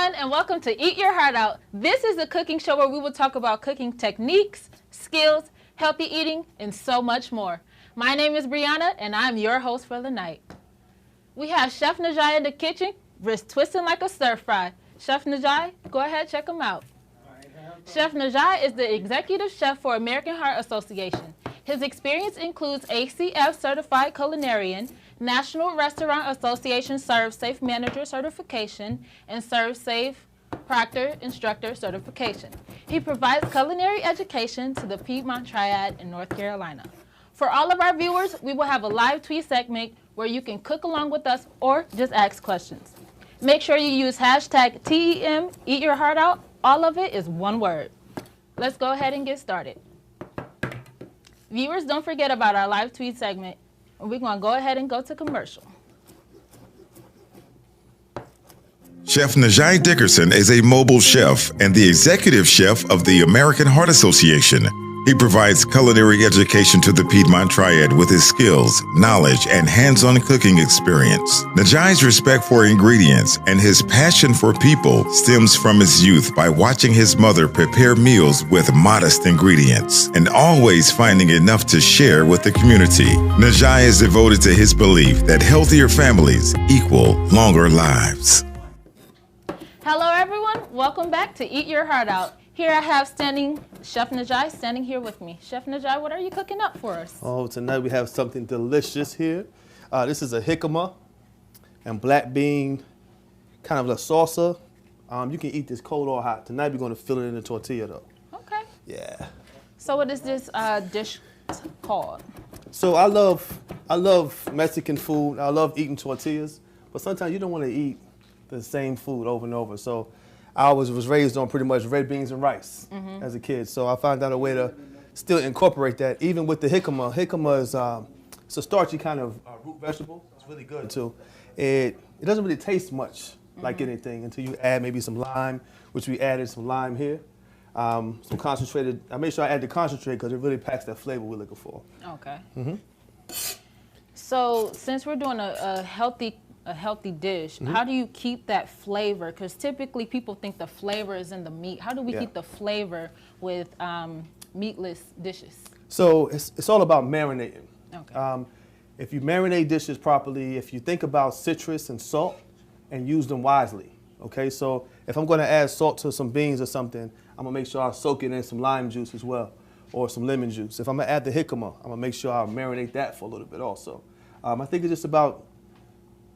everyone, and welcome to Eat Your Heart Out. This is a cooking show where we will talk about cooking techniques, skills, healthy eating, and so much more. My name is Brianna, and I'm your host for the night. We have Chef Najai in the kitchen, wrist twisting like a stir fry. Chef Najai, go ahead, check him out. Chef Najai is the executive chef for American Heart Association. His experience includes ACF Certified Culinarian, National Restaurant Association Serve Safe Manager Certification, and Serve Safe Proctor Instructor Certification. He provides culinary education to the Piedmont Triad in North Carolina. For all of our viewers, we will have a live tweet segment where you can cook along with us or just ask questions. Make sure you use hashtag TEM, Eat Your Heart Out. All of it is one word. Let's go ahead and get started. Viewers, don't forget about our live tweet segment. We're going to go ahead and go to commercial. Chef Najai Dickerson is a mobile chef and the executive chef of the American Heart Association. He provides culinary education to the Piedmont Triad with his skills, knowledge, and hands-on cooking experience. Najai's respect for ingredients and his passion for people stems from his youth by watching his mother prepare meals with modest ingredients and always finding enough to share with the community. Najai is devoted to his belief that healthier families equal longer lives. Hello, everyone. Welcome back to Eat Your Heart Out. Here I have Chef Najai standing here with me. Chef Najai, what are you cooking up for us? Oh, tonight we have something delicious here. This is a jicama and black bean, kind of a salsa. You can eat this cold or hot. Tonight we're going to fill it in a tortilla, though. Okay. Yeah. So what is this dish called? So I love Mexican food. I love eating tortillas, but sometimes you don't want to eat the same food over and over. So I was raised on pretty much red beans and rice as a kid. So I found out a way to still incorporate that, even with the jicama. Jicama is it's a starchy kind of root vegetable. It's really good too. It doesn't really taste much like anything until you add maybe some lime, which we added some lime here. Some concentrated. I made sure I add the concentrate because it really packs that flavor we're looking for. Okay. So since we're doing a healthy dish, how do you keep that flavor? Because typically people think the flavor is in the meat. How do we keep the flavor with meatless dishes? So it's all about marinating. Okay. If you marinate dishes properly, if you think about citrus and salt and use them wisely, okay? So if I'm going to add salt to some beans or something, I'm going to make sure I soak it in some lime juice as well or some lemon juice. If I'm going to add the jicama, I'm going to make sure I marinate that for a little bit also. I think it's just about,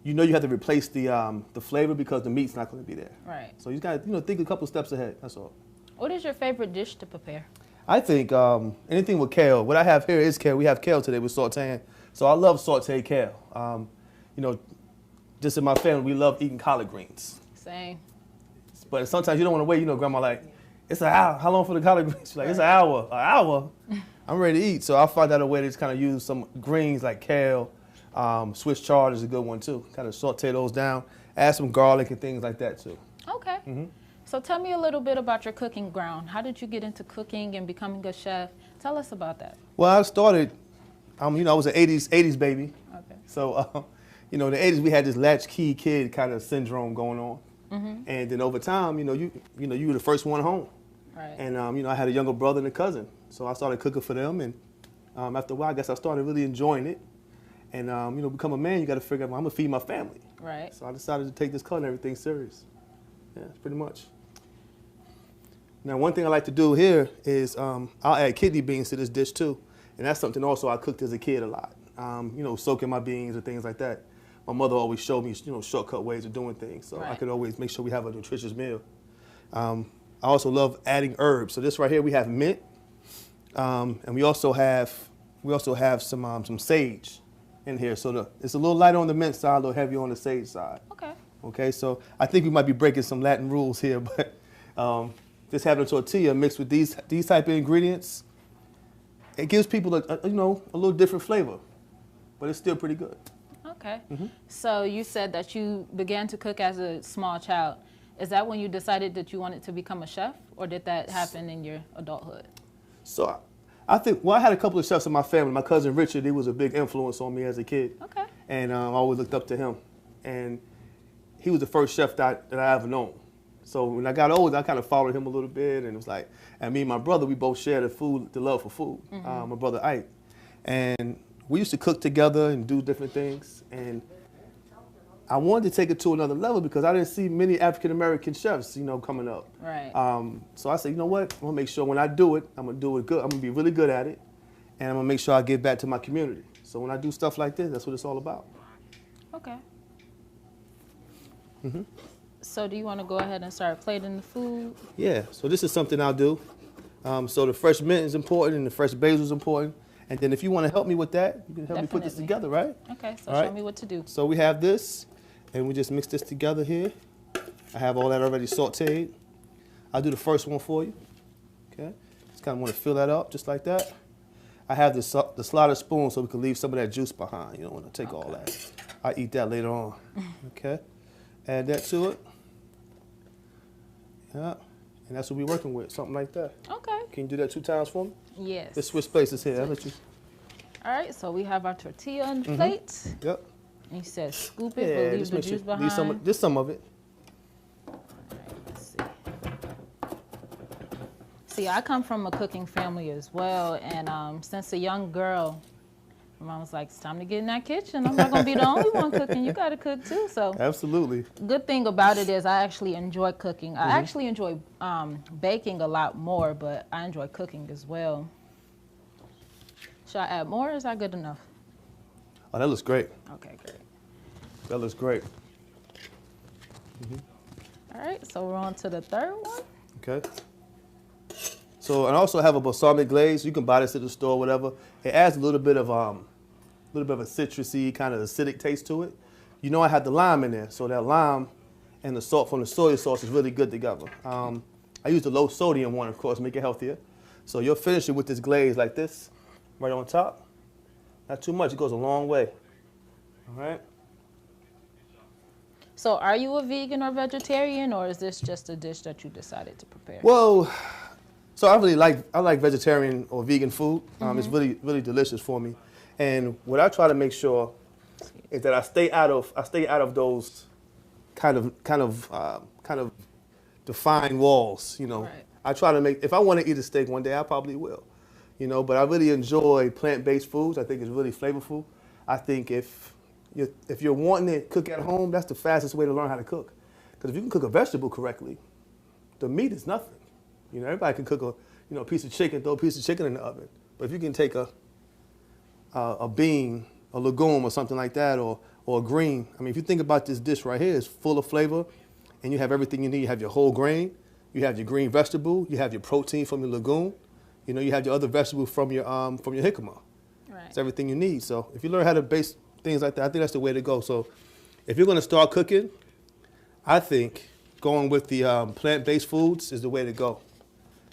you have to replace the flavor because the meat's not going to be there. Right. So you got to think a couple steps ahead. That's all. What is your favorite dish to prepare? I think anything with kale. What I have here is kale. We have kale today with sauteing. So I love sauteed kale. Just in my family, we love eating collard greens. Same. But sometimes you don't want to wait. Grandma like, it's an hour. How long for the collard greens? She's like, it's an hour. An hour? I'm ready to eat. So I find out a way to just kind of use some greens like kale. Swiss chard is a good one too. Kind of saute those down, add some garlic and things like that too. Okay. So tell me a little bit about your cooking ground. How did you get into cooking and becoming a chef? Tell us about that. Well, I started, I was an 80s baby. Okay. So, in the 80s we had this latchkey kid kind of syndrome going on. And then over time, you were the first one home. Right. And, I had a younger brother and a cousin. So I started cooking for them. And after a while, I guess I started really enjoying it. And, become a man, you got to figure out, I'm going to feed my family. Right. So I decided to take this culinary thing serious. Yeah, pretty much. Now, one thing I like to do here is I'll add kidney beans to this dish, too. And that's something also I cooked as a kid a lot. Soaking my beans and things like that. My mother always showed me, shortcut ways of doing things. So I could always make sure we have a nutritious meal. I also love adding herbs. So this right here, we have mint. And we also have some sage in here. So it's a little lighter on the mint side, a little heavier on the sage side. Okay. Okay, so I think we might be breaking some Latin rules here, but just having a tortilla mixed with these type of ingredients, it gives people a little different flavor, but it's still pretty good. Okay. So you said that you began to cook as a small child. Is that when you decided that you wanted to become a chef, or did that happen in your adulthood? So I think, I had a couple of chefs in my family. My cousin Richard, he was a big influence on me as a kid. Okay. And I always looked up to him. And he was the first chef that I ever known. So when I got older, I kind of followed him a little bit, and it was like, and me and my brother, we both shared the love for food. My brother Ike, and we used to cook together and do different things. And I wanted to take it to another level because I didn't see many African American chefs, coming up. Right. So I said, you know what? I'm gonna make sure when I do it, I'm gonna do it good. I'm gonna be really good at it, and I'm gonna make sure I give back to my community. So when I do stuff like this, that's what it's all about. Okay. So do you want to go ahead and start plating the food? Yeah. So this is something I'll do. So the fresh mint is important, and the fresh basil is important. And then if you want to help me with that, you can help me put this Definitely. together, right? Okay, so All show right. me what to do. So we have this, and we just mix this together here. I have all that already sauteed. I'll do the first one for you. Okay. Just kind of want to fill that up just like that. I have the slider spoon so we can leave some of that juice behind. You don't want to take all that. I'll eat that later on. Okay. Add that to it. Yeah. And that's what we're working with, something like that. Okay. Can you do that 2 times for me? Yes. Let's switch places here. I'll let you. All right, so we have our tortilla on the plate. Yep. And you said scoop it, Yeah, but leave just the make sure juice behind. leave some of it. All right, let's see. See, I come from a cooking family as well, and since a young girl, my mom was like, it's time to get in that kitchen. I'm not going to be the only one cooking. You got to cook too. So Absolutely. good thing about it is I actually enjoy cooking. I actually enjoy baking a lot more, but I enjoy cooking as well. Should I add more or is that good enough? Oh, that looks great. Okay, great. That looks great. All right, so we're on to the third one. Okay. So, and I also have a balsamic glaze. You can buy this at the store, whatever. It adds a little bit of a citrusy, kind of acidic taste to it. I had the lime in there, so that lime and the salt from the soy sauce is really good together. I use the low sodium one, of course, make it healthier. So you'll finish it with this glaze like this, right on top. Not too much, it goes a long way. All right. So are you a vegan or vegetarian, or is this just a dish that you decided to prepare? Well, so I like vegetarian or vegan food. It's really, really delicious for me. And what I try to make sure is that I stay out of those kind of defined walls. Right. I try to if I want to eat a steak one day, I probably will. But I really enjoy plant-based foods. I think it's really flavorful. I think if you're wanting to cook at home, that's the fastest way to learn how to cook. Because if you can cook a vegetable correctly, the meat is nothing. Everybody can cook a piece of chicken, throw a piece of chicken in the oven. But if you can take a bean, a legume, or something like that, or a green. I mean, if you think about this dish right here, it's full of flavor, and you have everything you need. You have your whole grain, you have your green vegetable, you have your protein from your legume, you have your other vegetable from your jicama. Right. It's everything you need. So if you learn how to base things like that, I think that's the way to go. So if you're going to start cooking, I think going with the plant-based foods is the way to go.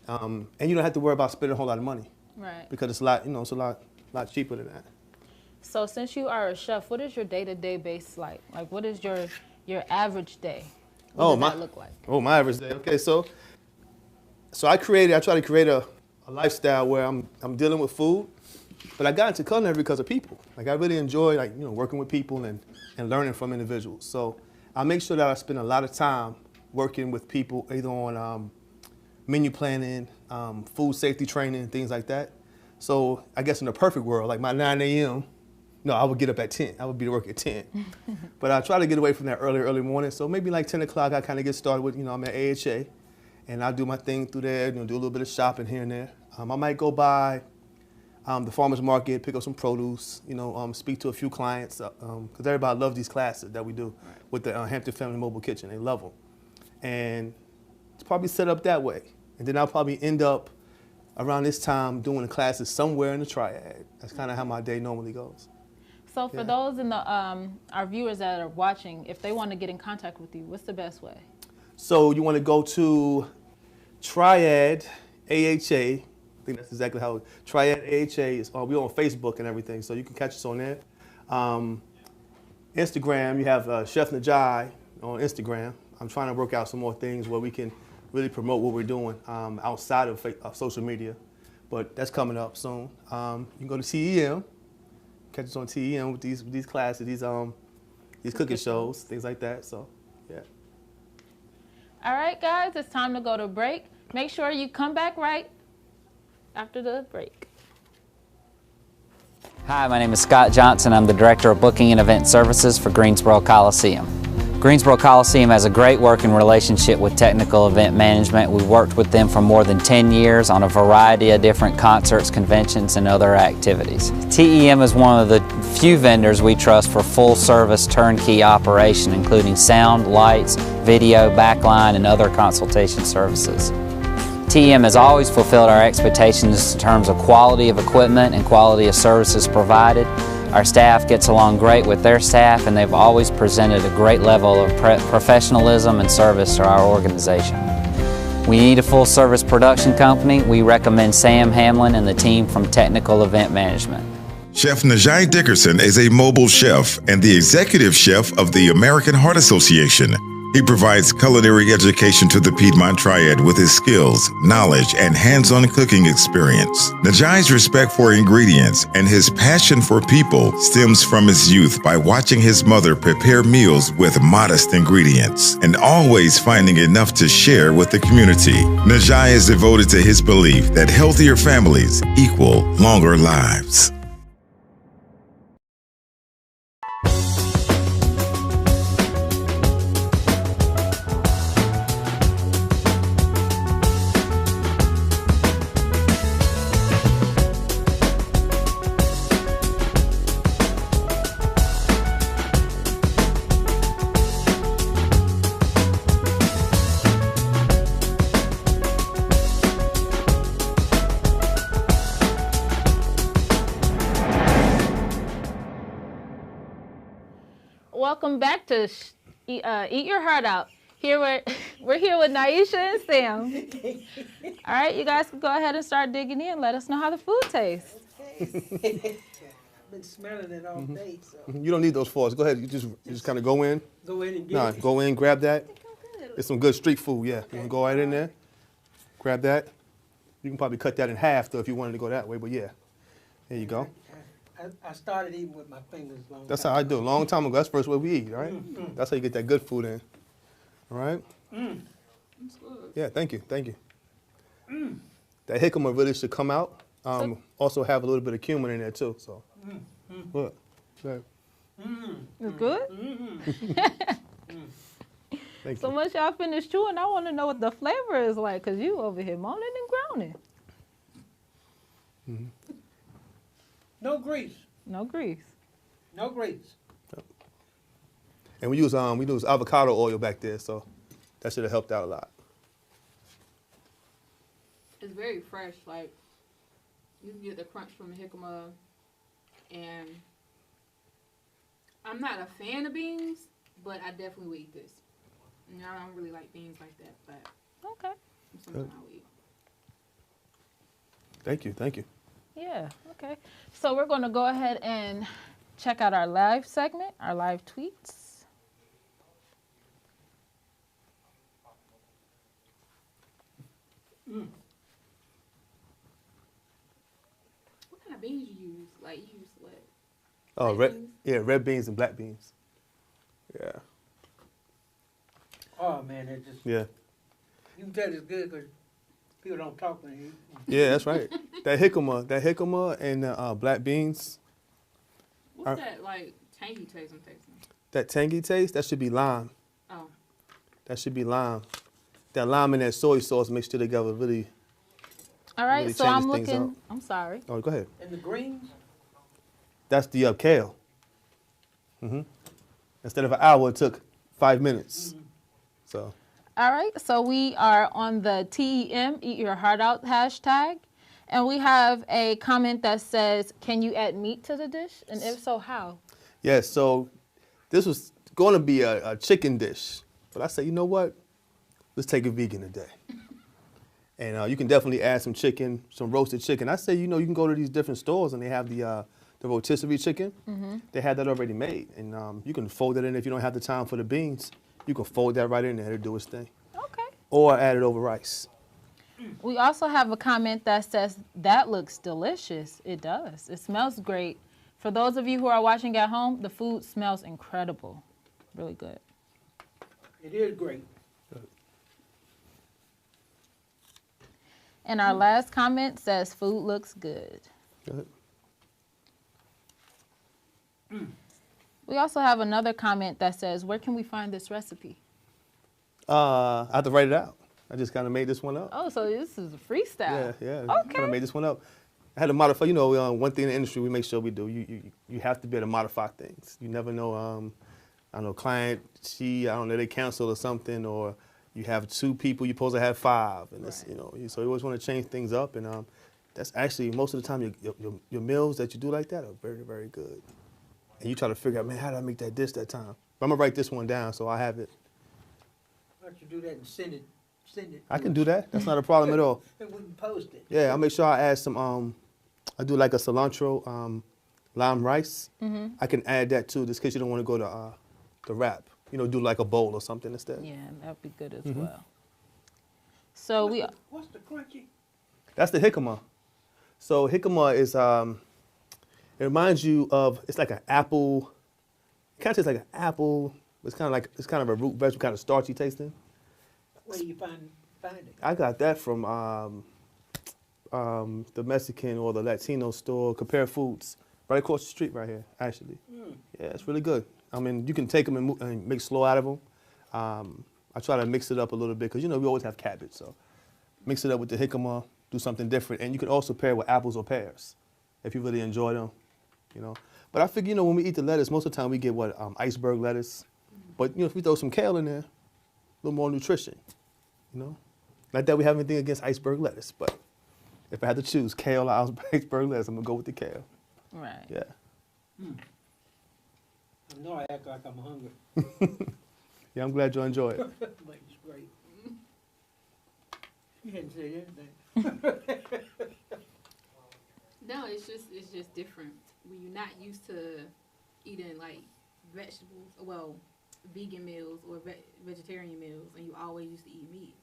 And you don't have to worry about spending a whole lot of money. Right. Because it's a lot cheaper than that. So since you are a chef, what is your day-to-day base like? Like, what is your average day? What does that look like? Oh, my average day. Okay, so I try to create a lifestyle where I'm dealing with food, but I got into culinary because of people. Like, I really enjoy working with people and learning from individuals. So I make sure that I spend a lot of time working with people, either on menu planning, food safety training, things like that. So I guess in a perfect world, like my 9 a.m., no, I would get up at 10. I would be to work at 10. But I try to get away from that early morning. So maybe like 10 o'clock, I kind of get started with, I'm at AHA. And I do my thing through there, do a little bit of shopping here and there. I might go by the farmer's market, pick up some produce, speak to a few clients. Because everybody loves these classes that we do with the Hampton Family Mobile Kitchen. They love them. And it's probably set up that way. And then I'll probably end up around this time doing the classes somewhere in the Triad. That's kind of how my day normally goes. So for those in the our viewers that are watching, if they want to get in contact with you, what's the best way? So you want to go to Triad AHA. I think that's exactly how Triad AHA is. We're on Facebook and everything, so you can catch us on there. Instagram, you have Chef Najai on Instagram. I'm trying to work out some more things where we can really promote what we're doing outside of social media, but that's coming up soon. You can go to TEM, catch us on TEM with these classes, these cooking shows, things like that. So, yeah. All right, guys, it's time to go to break. Make sure you come back right after the break. Hi, my name is Scott Johnson. I'm the Director of Booking and Event Services for Greensboro Coliseum. Greensboro Coliseum has a great working relationship with Technical Event Management. We've worked with them for more than 10 years on a variety of different concerts, conventions, and other activities. TEM is one of the few vendors we trust for full-service turnkey operation, including sound, lights, video, backline, and other consultation services. TEM has always fulfilled our expectations in terms of quality of equipment and quality of services provided. Our staff gets along great with their staff, and they've always presented a great level of professionalism and service to our organization. We need a full-service production company. We recommend Sam Hamlin and the team from Technical Event Management. Chef Najai Dickerson is a mobile chef and the executive chef of the American Heart Association. He provides culinary education to the Piedmont Triad with his skills, knowledge, and hands-on cooking experience. Najai's respect for ingredients and his passion for people stems from his youth by watching his mother prepare meals with modest ingredients and always finding enough to share with the community. Najai is devoted to his belief that healthier families equal longer lives. Welcome back to Eat Your Heart Out. Here we're here with Naisha and Sam. All right, you guys can go ahead and start digging in. Let us know how the food tastes. Okay. I've been smelling it all day, so. You don't need those forks. Go ahead. You just kind of go in. Go in and get Nah, it. go in, grab that. It's some good street food, yeah. You can go right in there, grab that. You can probably cut that in half, though, if you wanted to go that way, but yeah. There you go. I started eating with my fingers long That's time how I do. A ago. long time ago, that's the first way we eat, all right? That's how you get that good food in. All right? Yeah, thank you, thank you. That jicama really should come out. Also have a little bit of cumin in there, too, so. What? Good. It's good? Thank So you. once y'all finish chewing, I want to know what the flavor is like, because you over here moaning and groaning. No grease. No grease. No grease. And we use avocado oil back there, so that should have helped out a lot. It's very fresh. Like, you can get the crunch from the jicama, and I'm not a fan of beans, but I definitely would eat this. And I don't really like beans like that, but Okay. sometimes I would eat. Thank you, thank you. Yeah, okay. So we're going to go ahead and check out our live segment, our live tweets. What kind of beans you use? Like, you use what? Oh, Black red, beans? yeah, red beans and black beans. Yeah, Oh, man, it just, yeah. you can tell it's good because people don't talk when they eat. Yeah, that's right. That jicama and black beans, What's that, like, tangy taste I'm tasting? that tangy taste, that should be lime. Oh, That should be lime. That lime and that soy sauce mixed together really. All right, Really so I'm changes things looking. up. I'm sorry. Oh, go ahead. And the greens? That's the kale. Instead of an hour, it took 5 minutes. So, All right, so we are on the TEM Eat Your Heart Out hashtag, and we have a comment that says, "Can you add meat to the dish? And if so, how?" yeah, so this was going to be a chicken dish. But I said, you know what? Let's take it vegan today. And you can definitely add some chicken, some roasted chicken. I say, you can go to these different stores and they have the rotisserie chicken. They have that already made. And you can fold it in if you don't have the time for the beans. You can fold that right in there to do its thing. Okay. Or add it over rice. We also have a comment that says, "That looks delicious." It does. It smells great. For those of you who are watching at home, the food smells incredible. Really good. It is great. And our last comment says, food looks good. Good. We also have another comment that says, where can we find this recipe? I have to write it out. I just kind of made this one up. Oh, so this is a freestyle. Yeah. Okay. Kind of made this one up. I had to modify. You know, one thing in the industry we make sure we do. You have to be able to modify things. You never know. I know client I don't know, they cancel or something, or you have 2 people, you're supposed to have 5, and it's, you know, so you always want to change things up, and that's actually most of the time your meals that you do like that are very, very good. And you try to figure out, man, how did I make that dish that time? But I'm gonna write this one down so I have it. Why don't you do that and send it? I can do that. That's not a problem at all. And we can post it. Yeah, I'll make sure I add some. I do like a cilantro lime rice. I can add that too, just in case you don't want to go to the wrap. You know, do like a bowl or something instead. Yeah, that'd be good as well. So What's the crunchy? That's the jicama. So jicama is it reminds you of, it's like an apple. It kind of tastes like an apple. It's kind of a root vegetable, kind of starchy tasting. Where do you find it? I got that from the Mexican or the Latino store, Compare Foods, right across the street right here, actually. Yeah, it's really good. I mean, you can take them and make slaw out of them. I try to mix it up a little bit because, you know, we always have cabbage, so mix it up with the jicama, do something different. And you can also pair it with apples or pears if you really enjoy them, you know. But I figure, you know, when we eat the lettuce, most of the time we get iceberg lettuce. But, you know, if we throw some kale in there, a little more nutrition, you know. Not that we have anything against iceberg lettuce, but if I had to choose kale or iceberg lettuce, I'm going to go with the kale. right. Yeah. I know I act like I'm hungry. Yeah, I'm glad you enjoy it. But it's great. You hadn't said anything. No, it's just different. When you're not used to eating like vegetables, well, vegan meals or vegetarian meals, and you always used to eat meat.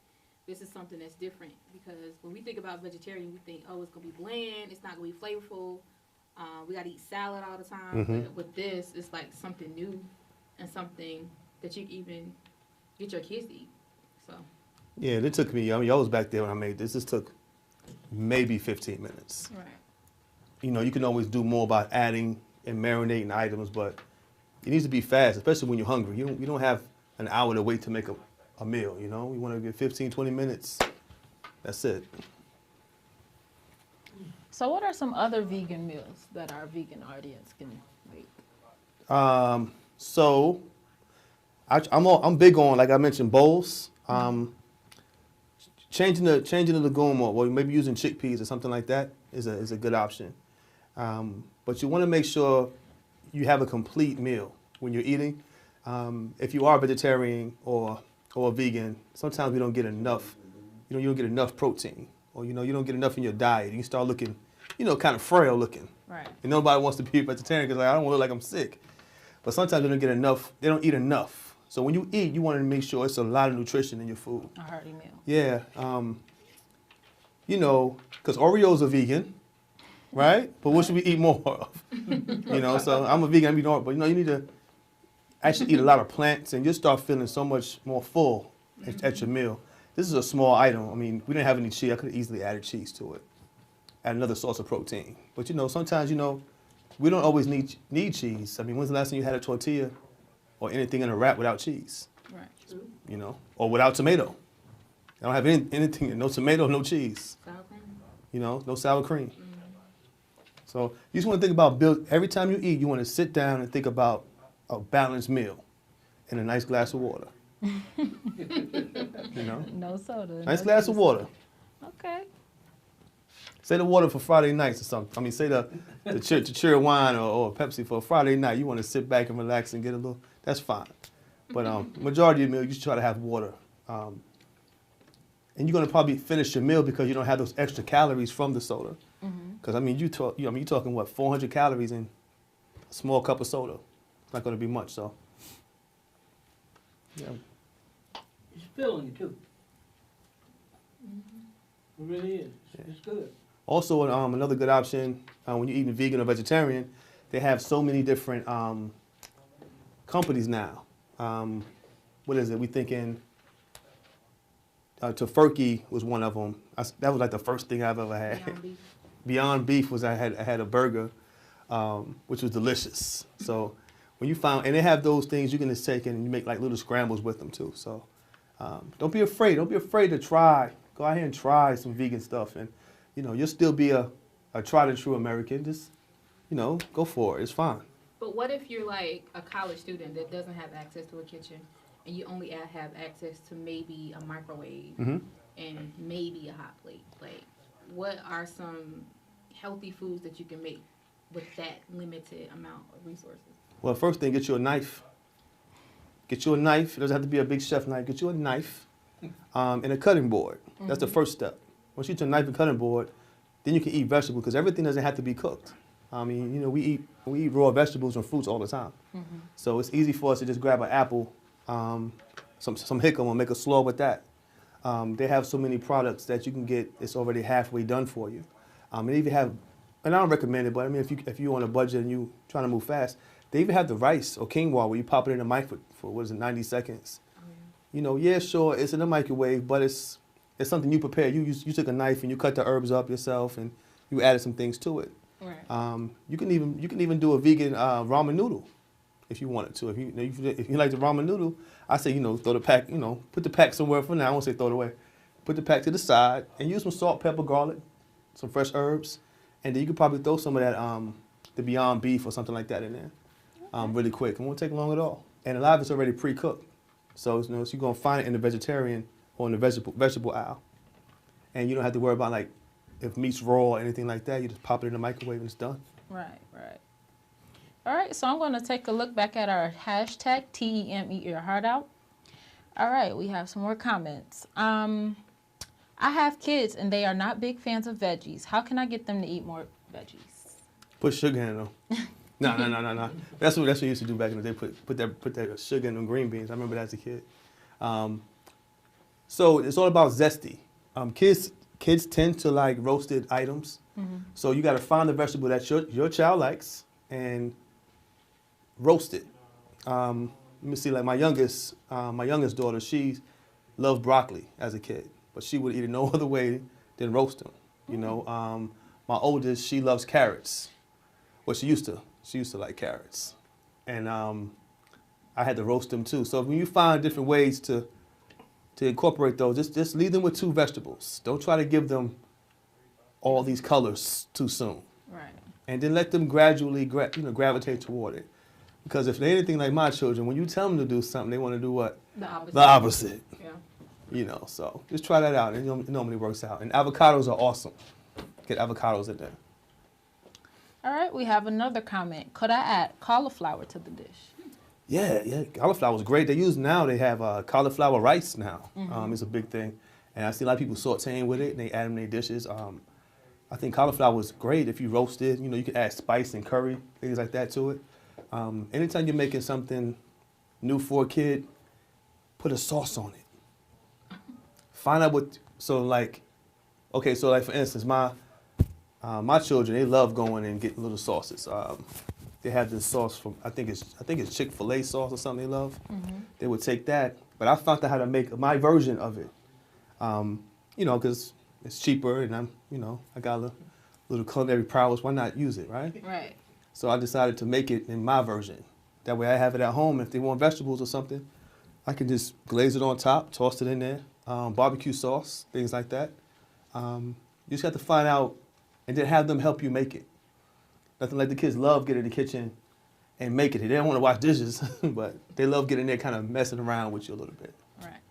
This is something that's different because when we think about vegetarian, we think, oh, it's gonna be bland, it's not gonna be flavorful. We gotta eat salad all the time. But with this, it's like something new and something that you can even get your kids to eat. So. Yeah, it took me, I mean, I was back there when I made this. This took maybe 15 minutes. Right. You know, you can always do more about adding and marinating items, but it needs to be fast, especially when you're hungry. You don't have an hour to wait to make a meal, you know? You want to get 15, 20 minutes. That's it. So what are some other vegan meals that our vegan audience can make? So I'm big on, like I mentioned, bowls. Changing the legume, or maybe using chickpeas or something like that is a good option. But you want to make sure you have a complete meal when you're eating. If you are vegetarian or vegan, sometimes we don't get enough. You don't get enough protein, or you don't get enough in your diet. You start looking, kind of frail looking. Right. And nobody wants to be a vegetarian because I don't want to look like I'm sick. But sometimes they don't get enough. They don't eat enough. So when you eat, you want to make sure it's a lot of nutrition in your food. A hearty meal. Yeah. Because Oreos are vegan, right? But what should we eat more of? So I'm a vegan, I'm eating Oreo, but you need to actually eat a lot of plants and you'll start feeling so much more full at your meal. This is a small item. I mean, we didn't have any cheese. I could have easily added cheese to it. Add another source of protein. But sometimes, we don't always need cheese. I mean, when's the last time you had a tortilla or anything in a wrap without cheese? Right. Or without tomato. I don't have anything, no tomato, no cheese. Sour cream. No sour cream. So you just want to think about every time you eat, you want to sit down and think about a balanced meal and a nice glass of water. No soda. Nice no glass of juice. water. Okay. Say the water for Friday nights or something. I mean, say the cherry wine or Pepsi for a Friday night. You want to sit back and relax and get a little, that's fine. But majority of your meal, you should try to have water. And you're going to probably finish your meal because you don't have those extra calories from the soda. Because, you're talking, what, 400 calories in a small cup of soda. It's not going to be much, so. Yeah. It's filling too. It really is. It's good. Also, another good option when you're eating vegan or vegetarian, they have so many different companies now. What is it? We thinking Tofurky was one of them. That was like the first thing I've ever had. Beyond Beef. Beyond Beef was I had a burger, which was delicious. So when you find, and they have those things you can just take and you make like little scrambles with them too. So don't be afraid. Don't be afraid to try. Go out here and try some vegan stuff, and you'll still be a tried and true American. Just go for it. It's fine. But what if you're like a college student that doesn't have access to a kitchen, and you only have access to maybe a microwave and maybe a hot plate? Like, what are some healthy foods that you can make with that limited amount of resources? Well, first thing, get you a knife. Get you a knife. It doesn't have to be a big chef knife. Get you a knife and a cutting board. That's the first step. Once you get a knife and cutting board, then you can eat vegetables because everything doesn't have to be cooked. I mean, we eat raw vegetables and fruits all the time. So it's easy for us to just grab an apple, some jicama, and make a slaw with that. They have so many products that you can get. It's already halfway done for you. And even have, and I don't recommend it, but I mean, if you're on a budget and you trying to move fast, they even have the rice or quinoa where you pop it in the mic for 90 seconds. Yeah, sure, it's in the microwave, but it's something you prepare. You took a knife and you cut the herbs up yourself and you added some things to it. Right. You can even do a vegan ramen noodle if you wanted to. If you like the ramen noodle, I say throw the pack. Put the pack somewhere for now. I won't say throw it away. Put the pack to the side and use some salt, pepper, garlic, some fresh herbs, and then you could probably throw some of that the Beyond Beef or something like that in there really quick. It won't take long at all. And a lot of it's already pre-cooked, so so you're gonna find it in the vegetarian or in the vegetable aisle, and you don't have to worry about like if meat's raw or anything like that. You just pop it in the microwave and it's done. Right. All right, so I'm going to take a look back at our hashtag TEM Eat Your Heart Out. All right, we have some more comments. I have kids and they are not big fans of veggies. How can I get them to eat more veggies? Put sugar in them. No. That's what you used to do back in the day. Put that sugar in them green beans. I remember that as a kid. So it's all about zesty. Kids tend to like roasted items. So you got to find the vegetable that your child likes and roast it. Let me see, like my youngest daughter, she loved broccoli as a kid, but she would eat it no other way than roast them. My oldest, she loves carrots. Well, she used to like carrots, and I had to roast them too. So when you find different ways to incorporate those, just leave them with 2 vegetables. Don't try to give them all these colors too soon. Right. And then let them gradually gravitate toward it. Because if they're anything like my children, when you tell them to do something, they want to do what? The opposite. The opposite. Yeah. So just try that out, and it normally works out. And avocados are awesome. Get avocados in there. All right, we have another comment. Could I add cauliflower to the dish? Yeah, cauliflower is great. They have cauliflower rice now. It's a big thing. And I see a lot of people sauteing with it, and they add them in their dishes. I think cauliflower is great if you roast it. You can add spice and curry, things like that to it. Anytime you're making something new for a kid, put a sauce on it. Find out for instance, my children, they love going and getting little sauces. They have this sauce from, I think it's Chick-fil-A sauce or something they love. They would take that, but I found out how to make my version of it. Because it's cheaper and I got a little culinary prowess. Why not use it, right? Right. So I decided to make it in my version. That way I have it at home. If they want vegetables or something, I can just glaze it on top, toss it in there, barbecue sauce, things like that. You just have to find out and then have them help you make it. Nothing like the kids love getting in the kitchen and making it. They don't want to wash dishes, but they love getting there kind of messing around with you a little bit. Right.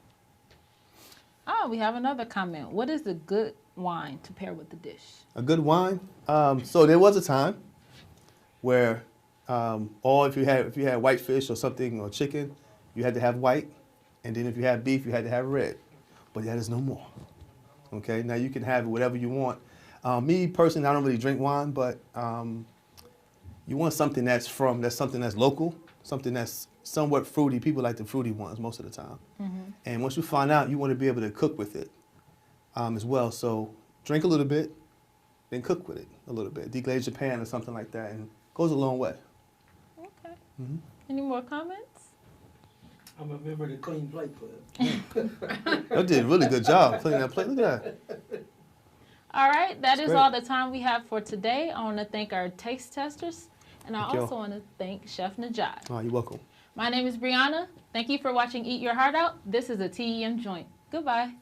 Oh, we have another comment. What is a good wine to pair with the dish? A good wine? So there was a time where if you had white fish or something or chicken, you had to have white. And then if you had beef, you had to have red. But that is no more. Okay, now you can have whatever you want. Me personally, I don't really drink wine, but you want something that's something that's local, something that's somewhat fruity. People like the fruity ones most of the time. And once you find out, you want to be able to cook with it as well. So drink a little bit, then cook with it a little bit. Deglaze your pan or something like that, and it goes a long way. Okay. Any more comments? I'm a member of the Clean Plate Club. You did a really good job cleaning that plate. Look at that. All right, that is great. all the time we have for today. I want to thank our taste testers, and I Thank you. also want to thank Chef Najad. Oh, you're welcome. My name is Brianna. Thank you for watching Eat Your Heart Out. This is a TEM joint. Goodbye.